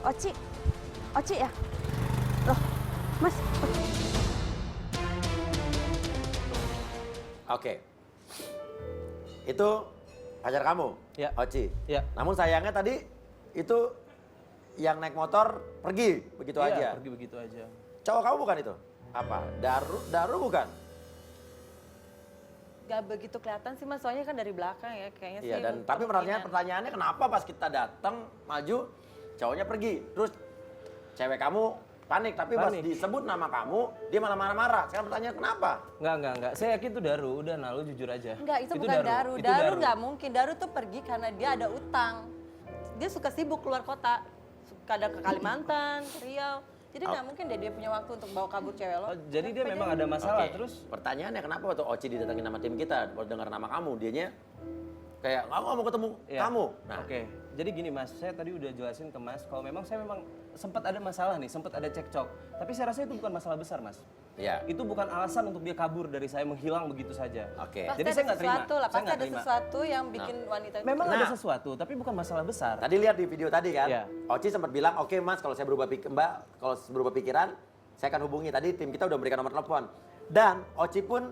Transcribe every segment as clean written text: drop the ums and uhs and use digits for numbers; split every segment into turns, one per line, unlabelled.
Oci. Oci ya? Loh, Mas.
Oke. Itu pacar kamu?
Ya.
Oci?
Ya.
Namun sayangnya tadi itu yang naik motor pergi begitu
Iya,
aja.
pergi begitu aja.
Cowok kamu bukan itu? Apa? Daru bukan?
Gak begitu kelihatan sih Mas, soalnya kan dari belakang ya kayaknya
Iya,
sih.
dan tapi
kemungkinan.
pertanyaannya kenapa pas kita datang maju cowoknya pergi. Terus cewek kamu panik, tapi pas
Panik.
disebut nama kamu dia malah marah-marah. Sekarang pertanyaan kenapa?
Enggak. Saya yakin itu Daru. Udah, nah lu jujur aja.
Enggak, itu bukan Daru.
Itu
Daru nggak mungkin. Daru tuh pergi karena dia ada utang. Dia suka sibuk keluar kota. Kadang ke Kalimantan, ke Riau. Jadi nggak mungkin deh dia punya waktu untuk bawa kabur cewek lo.
Oh, jadi dia memang ada masalah.
Oke,
Terus
pertanyaannya kenapa waktu Oci didatengin nama tim kita, baru dengar nama kamu, dianya kayak aku nggak mau ketemu
ya.
kamu. Nah,
Oke. Jadi gini Mas, saya tadi udah jelasin ke Mas kalau memang saya memang sempat ada masalah nih, sempat ada cekcok. Tapi saya rasa itu bukan masalah besar, Mas.
ya.
Itu bukan alasan untuk dia kabur dari saya, menghilang begitu saja.
Oke.
Pasti
Jadi
ada
saya nggak terima.
sesuatu lah,
Saya
pasti
nggak
ada
terima.
sesuatu yang bikin wanita itu.
Memang
Nah.
ada sesuatu, tapi bukan masalah besar.
Tadi lihat di video tadi kan,
Iya.
Oci sempat bilang, oke Mas, kalau saya berubah kalau berubah pikiran, saya akan hubungi. Tadi tim kita udah memberikan nomor telepon. Dan Oci pun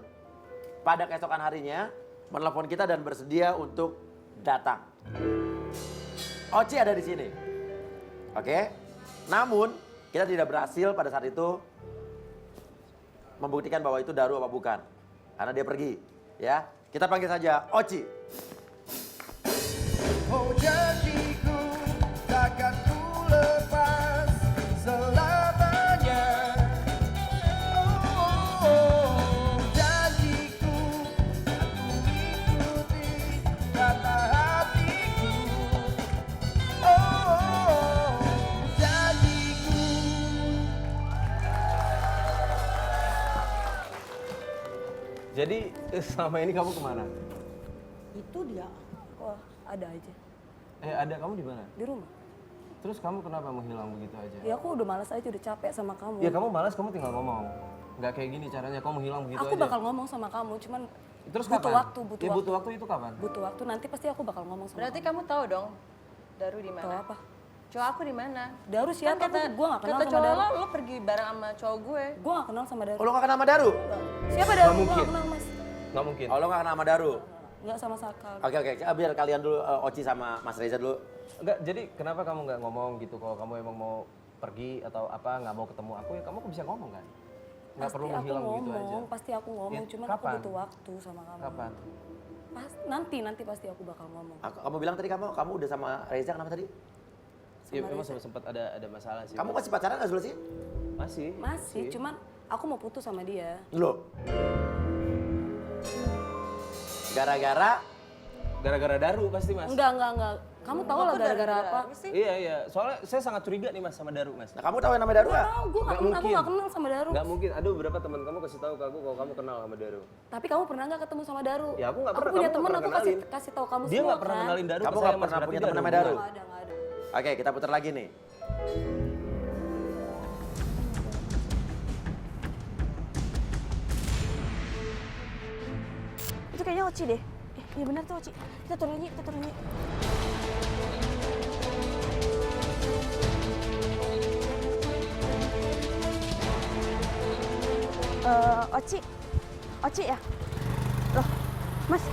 pada keesokan harinya menelepon kita dan bersedia untuk datang. Oci ada di sini. Oke. Namun kita tidak berhasil pada saat itu membuktikan bahwa itu Daru apa bukan. Karena dia pergi. Ya. Kita panggil saja Oci.
Oh janjiku takkan ku lepas selamanya. Oh janjiku aku ikuti kata hatiku. Oh janjiku.
Jadi selama ini kamu kemana?
Itu dia. Wah, ada aja.
Ada kamu di mana?
Di rumah.
Terus kamu kenapa menghilang begitu aja?
Ya aku udah malas aja, udah capek sama kamu.
Ya kamu malas, kamu tinggal ngomong. Nggak kayak gini caranya, kamu menghilang begitu
Aku
aja.
bakal ngomong sama kamu, cuman
Terus
butuh
kapan?
waktu, butuh
Ya,
waktu.
butuh waktu itu kapan?
Butuh waktu, nanti pasti aku bakal ngomong sama
Berarti
kamu.
kamu tahu dong Daru di
Tahu
mana?
apa?
Cowok aku di mana?
Daru siapa? Gue gak kenal
kata
sama
cowok
Daru.
lo pergi bareng sama cowok gue.
Gue gak kenal sama Daru.
Oh, lo gak kenal sama Daru?
Siapa Daru? Gue
mungkin.
gak kenal mas.
Nggak mungkin.
Oh, lo gak kenal sama Daru?
Gak sama Sakal.
Oke, biar kalian dulu, Oci sama Mas Reza dulu.
Enggak, jadi kenapa kamu nggak ngomong gitu kalau kamu emang mau pergi atau apa, nggak mau ketemu aku, ya kamu bisa ngomong kan? Nggak perlu menghilang begitu aja.
Pasti aku ngomong,
Ya,
cuman aku
kapan?
butuh waktu sama kamu.
Kapan?
Nanti pasti aku bakal ngomong.
Kamu bilang tadi kamu udah sama Reza, kenapa tadi?
Ya memang sempat ada masalah sih.
Kamu masih pacaran gak sih?
Masih.
Masih, cuman aku mau putus sama dia.
Loh. Gara-gara
Gara-gara Daru pasti Mas.
Enggak. Kamu tahu lah gara-gara apa?
Iya. Soalnya saya sangat curiga nih Mas sama Daru Mas.
Nah, kamu tahu yang namanya Daru nggak?
Tahu, gue
Nggak
aku
mungkin.
gak kenal sama Daru.
Nggak mungkin. Ada beberapa teman kamu kasih tahu ke aku kalau kamu kenal sama Daru.
Tapi kamu pernah nggak ketemu sama Daru?
Ya, aku nggak pernah.
Aku punya
Kamu
temen,
nggak
aku
pernah
kasih
kenalin.
kasih tahu kamu
Dia
semua
nggak pernah
kan?
kenalin Daru
Kamu
ke
nggak
saya Mas.
pernah
Berarti
punya
Daru
teman namanya Daru?
bukan.
Nggak ada.
Oke, kita putar lagi nih.
Itu kayaknya Oci deh. Iya benar tuh Oci. Kita turun yuk. Oci ya? Loh, Mas.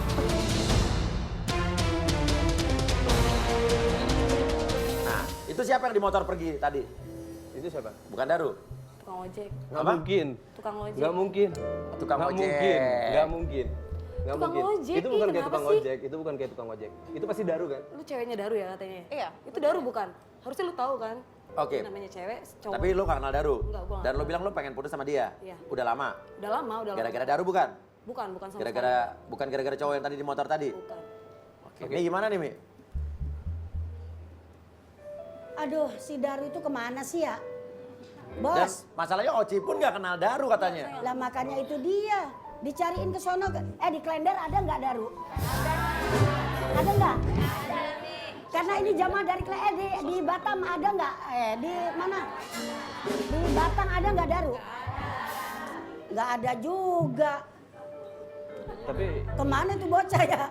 Nah, itu siapa yang di motor pergi tadi?
Itu siapa?
Bukan Daru?
Tukang ojek.
Nggak
Apa?
mungkin.
Tukang ojek.
Nggak mungkin.
Tukang
Nggak
ojek.
mungkin. Nggak mungkin. Nggak
Tukang
mungkin.
ojek,
Itu bukan
ih,
kayak
kenapa
tukang
sih?
ojek. Itu bukan kayak tukang ojek. Itu pasti Daru kan?
Lu ceweknya Daru ya katanya?
Iya.
Itu Daru bukan? Harusnya lu tahu kan?
Oke.
Namanya cewek, cowok.
Tapi lu gak kenal Daru?
Enggak, gua nggak
Dan lu
kenal.
bilang lu pengen putus sama dia?
Iya.
Udah lama?
Udah lama.
Gara-gara Daru bukan?
Bukan sama
Bukan gara-gara cowok yang tadi di motor tadi?
sekali. Bukan.
Oke, Mi gimana nih Mi?
Aduh, si Daru itu kemana sih ya?
Dan
Bos,
masalahnya Oci pun gak kenal Daru katanya.
lah makanya itu dia. Dicariin ke sono, di Klender ada nggak Daru? Ada nggak? Karena ini jamaah dari di Batam ada nggak? Di mana? Di Batam ada nggak Daru? Nggak ada juga.
Tapi
Kemana tuh bocah ya?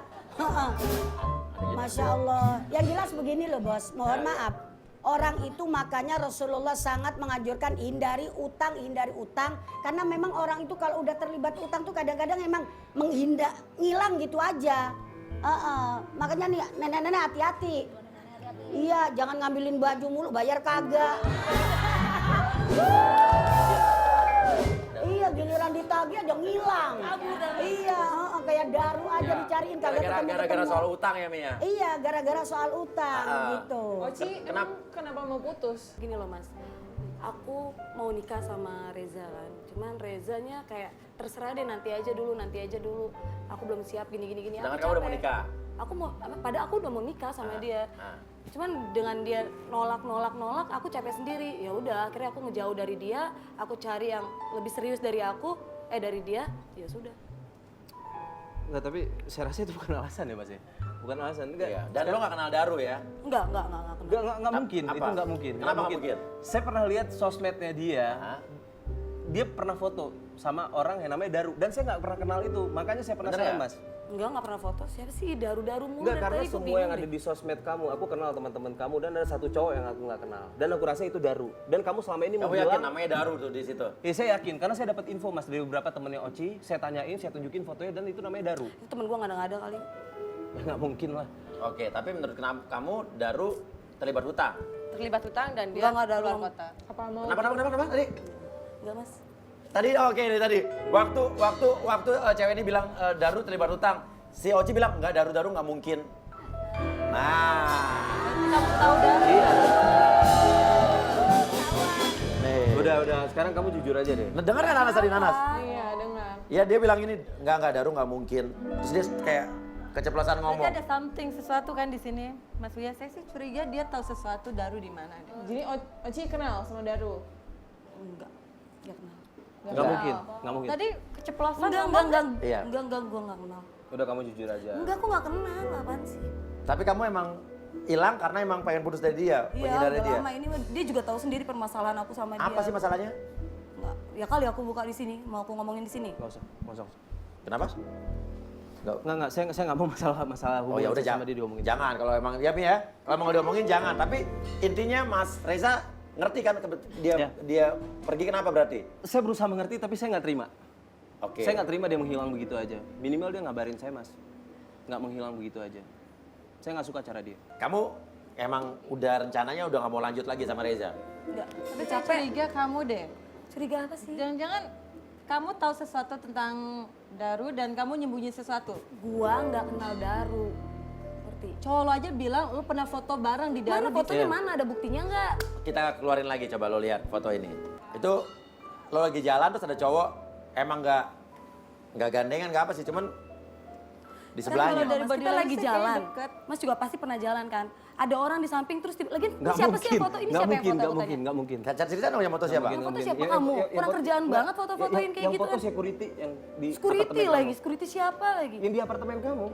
Masya Allah. Yang jelas begini loh bos, mohon maaf. Orang itu makanya Rasulullah sangat menganjurkan hindari utang. Karena memang orang itu kalau udah terlibat utang tuh kadang-kadang emang ngilang gitu aja. Makanya nih nenek-nenek hati-hati. Iya, jangan ngambilin baju mulu, bayar kagak. Iya, giliran ditagih aja ngilang. Iya, kayak daru aja dicariin kagak ketemu.
Gara-gara soal utang ya, Mi ya?
Iya, gara-gara soal utang gitu.
Oci, kenapa mau putus?
Gini loh Mas, aku mau nikah sama Reza kan. Cuman Rezanya kayak terserah deh nanti aja dulu. Aku belum siap gini.
Sedangkan
Aku
kamu udah mau
capek.
nikah?
Padahal aku udah mau nikah sama dia. Cuman dengan dia nolak, aku capek sendiri. Ya udah, akhirnya aku ngejauh dari dia. Aku cari yang lebih serius dari dari dia. Ya sudah.
Enggak, tapi saya rasa itu bukan alasan ya Mas ya. Bukan alasan. Enggak.
Iya. Dan lo gak kenal Daru ya?
Enggak kenal.
Enggak mungkin.
Apa?
Itu enggak mungkin.
Kenapa nggak mungkin?
Saya pernah lihat sosmednya dia. Dia pernah foto sama orang yang namanya Daru dan saya nggak pernah kenal itu. Makanya saya penasaran,
ya?
Mas.
Nggak pernah foto. Siapa sih Daru-Daru mulu
Enggak,
dari
karena
tadi, aku
semua
bingung
yang ada
deh.
di sosmed kamu, aku kenal teman-teman kamu dan ada satu cowok yang aku nggak kenal. Dan aku rasa itu Daru. Dan kamu selama ini
Kamu
bilang,
yakin namanya Daru tuh di situ?
Ya saya yakin, karena saya dapat info Mas dari beberapa temennya Oci, saya tanyain, saya tunjukin fotonya dan itu namanya Daru.
Itu temen gua nggak ada kali.
Ya nggak mungkin lah.
Oke, tapi menurut kamu Daru terlibat hutang?
Terlibat hutang dan dia
Enggak ada
keluar
lu.
kota.
Apa mau?
Kenapa tadi?
Enggak Mas.
Tadi oke ini tadi. Waktu cewek ini bilang Daru terlibat hutang. Si Oci bilang enggak, Daru nggak mungkin. Nah.
Kamu tahu dari
Iya. Nih.
Udah, sekarang kamu jujur aja deh.
Nah, dengar kan Nanas tadi Nanas?
Iya, dengar.
Ya dia bilang ini enggak Daru nggak mungkin. Terus dia kayak keceplosan
Berarti
ngomong.
ada something sesuatu kan di sini, Mas Buya. Saya sih curiga dia tahu sesuatu Daru di mana.
Jadi Oci kenal sama Daru?
Enggak kenal.
Nggak mungkin, nggak mungkin.
Tadi keceplosan
Enggak.
Iya.
Enggak, gua enggak kenal.
Udah kamu jujur aja.
Enggak, aku enggak kenal, apaan sih?
Tapi kamu emang hilang karena emang pengen putus dari dia,
Iya,
menghindari
udah
dia.
lama ini dia juga tahu sendiri permasalahan aku sama dia.
Apa sih masalahnya?
Enggak. Ya kali aku buka di sini, mau aku ngomongin di sini.
Nggak usah.
Kenapa? Enggak.
Saya nggak mau masalah
Oh
hubungan
ya udah
saya
jangan.
sama dia diomongin.
Jangan kalau emang ya Mi ya. Kalau mau diomongin jangan. Tapi intinya Mas Reza ngerti kan dia
Ya.
dia pergi kenapa berarti?
Saya berusaha mengerti tapi saya nggak terima.
Oke.
Saya nggak terima dia menghilang begitu aja. Minimal dia ngabarin saya Mas. Nggak menghilang begitu aja. Saya nggak suka cara dia.
Kamu emang udah rencananya udah nggak mau lanjut lagi sama Reza?
Enggak.
Tapi saya curiga kamu deh.
Curiga apa sih?
Jangan-jangan kamu tahu sesuatu tentang Daru dan kamu nyembunyi sesuatu.
Gua enggak kenal Daru. Ngerti?
Cowok lo aja bilang lo pernah foto bareng di Daru.
Mana fotonya mana? Ada buktinya enggak?
Kita keluarin lagi coba lo lihat foto ini. Itu lo lagi jalan terus ada cowok emang nggak gandengan nggak apa sih cuman di
Kan kalau
sebelahnya.
dari
Mas,
body
kita
lagi
lagi
jalan.
deket.
Mas juga pasti pernah jalan kan? Ada orang di samping terus lagi
Nggak
siapa
mungkin.
sih yang foto ini?
Nggak
Siapa
mungkin,
yang foto?
nggak
Aku tanya.
mungkin, nggak mungkin.
Cari cerita dong yang foto siapa?
Yang foto siapa kamu? Kurang kerjaan banget foto-fotoin kayak
yang
gitu
foto
kan.
security yang di
Security
apartemen
lagi,
kamu.
security siapa lagi?
Yang di apartemen kamu.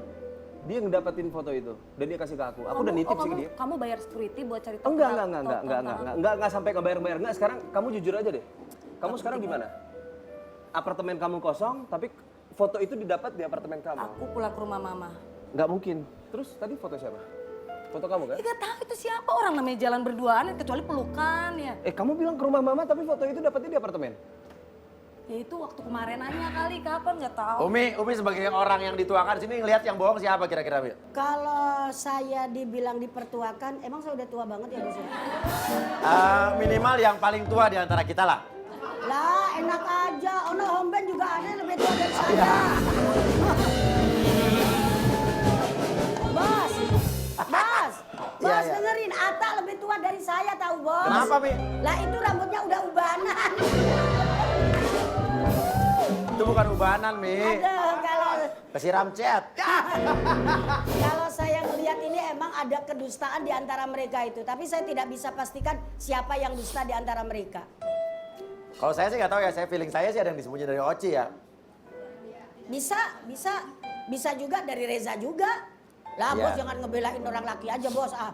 Dia ngedapetin foto itu dan dia kasih ke aku. Aku udah nitip sih ke dia.
Kamu bayar security buat cari tahu.
Enggak sampai ngebayar-bayar. Enggak, sekarang kamu jujur aja deh. Kamu sekarang di mana? Apartemen kamu kosong, tapi foto itu didapat di apartemen kamu.
Aku pulang ke rumah mama.
Nggak mungkin. Terus tadi foto siapa? Foto kamu kan?
Tidak tahu itu siapa orang namanya jalan berduaan kecuali pelukan ya.
Kamu bilang ke rumah mama tapi foto itu dapetnya di apartemen.
Ya itu waktu kemarin nanya kali kapan nggak tahu.
Umi sebagai orang yang dituakan sini ngelihat yang bohong siapa kira-kira Mi?
Kalau saya dibilang dipertuakan, emang saya udah tua banget ya Gus?
Minimal yang paling tua di antara kita lah.
Lah enak aja, Ono Homben juga ada yang lebih tua dari saya. Bos,
Iya, iya.
dengerin, Ata lebih tua dari saya tahu bos.
Kenapa Mi?
Lah itu rambutnya udah ubanan.
Itu bukan ubanan Mi.
Aduh,
Kesiram cat.
kalau saya ngelihat ini emang ada kedustaan di antara mereka itu. Tapi saya tidak bisa pastikan siapa yang dusta di antara mereka.
Kalau saya sih nggak tahu ya, saya feeling saya sih ada yang disembunyi dari Oci ya.
Bisa juga dari Reza juga. Lah
Iya.
bos jangan ngebelain orang laki aja bos ah.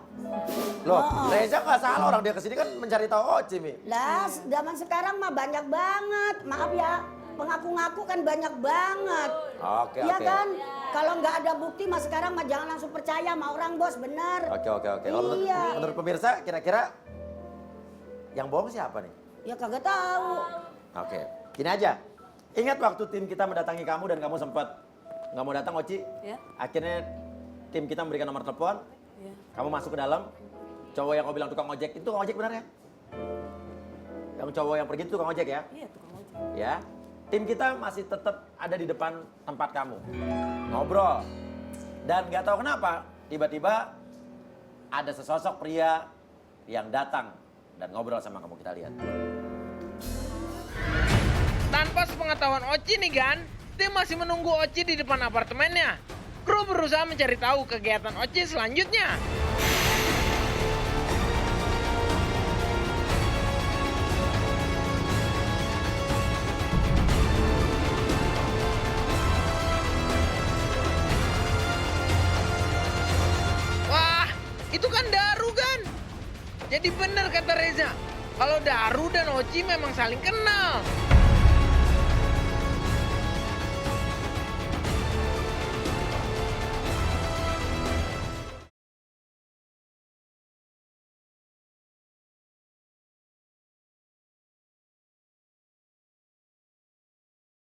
Loh, Reza nggak salah orang dia kesini kan mencari tahu Oci Mi.
Lah zaman sekarang mah banyak banget. Maaf ya. pengaku-ngaku kan banyak banget.
Oke,
Iya
oke.
kan? Kalau nggak ada bukti mas sekarang mah jangan langsung percaya sama orang bos, bener.
Oke. Kalau
Iya.
menurut pemirsa, kira-kira yang bohong siapa nih?
Ya kagak tahu.
Oke, gini aja. Ingat waktu tim kita mendatangi kamu dan kamu sempat nggak mau datang, Oci?
Ya.
Akhirnya tim kita memberikan nomor telepon.
Ya.
Kamu masuk ke dalam. Cowok yang kau bilang tukang ojek itu tukang ojek benar ya? Yang cowok yang pergi itu tukang ojek ya?
Iya tukang ojek.
Ya. Tim kita masih tetap ada di depan tempat kamu. Ngobrol. Dan nggak tahu kenapa, tiba-tiba ada sesosok pria yang datang dan ngobrol sama kamu. Kita lihat.
Tanpa sepengetahuan Oci nih Gan, tim masih menunggu Oci di depan apartemennya. Kru berusaha mencari tahu kegiatan Oci selanjutnya. Wah, itu kan Daru Gan. Jadi benar kata Reza, kalau Daru dan Oci memang saling kenal.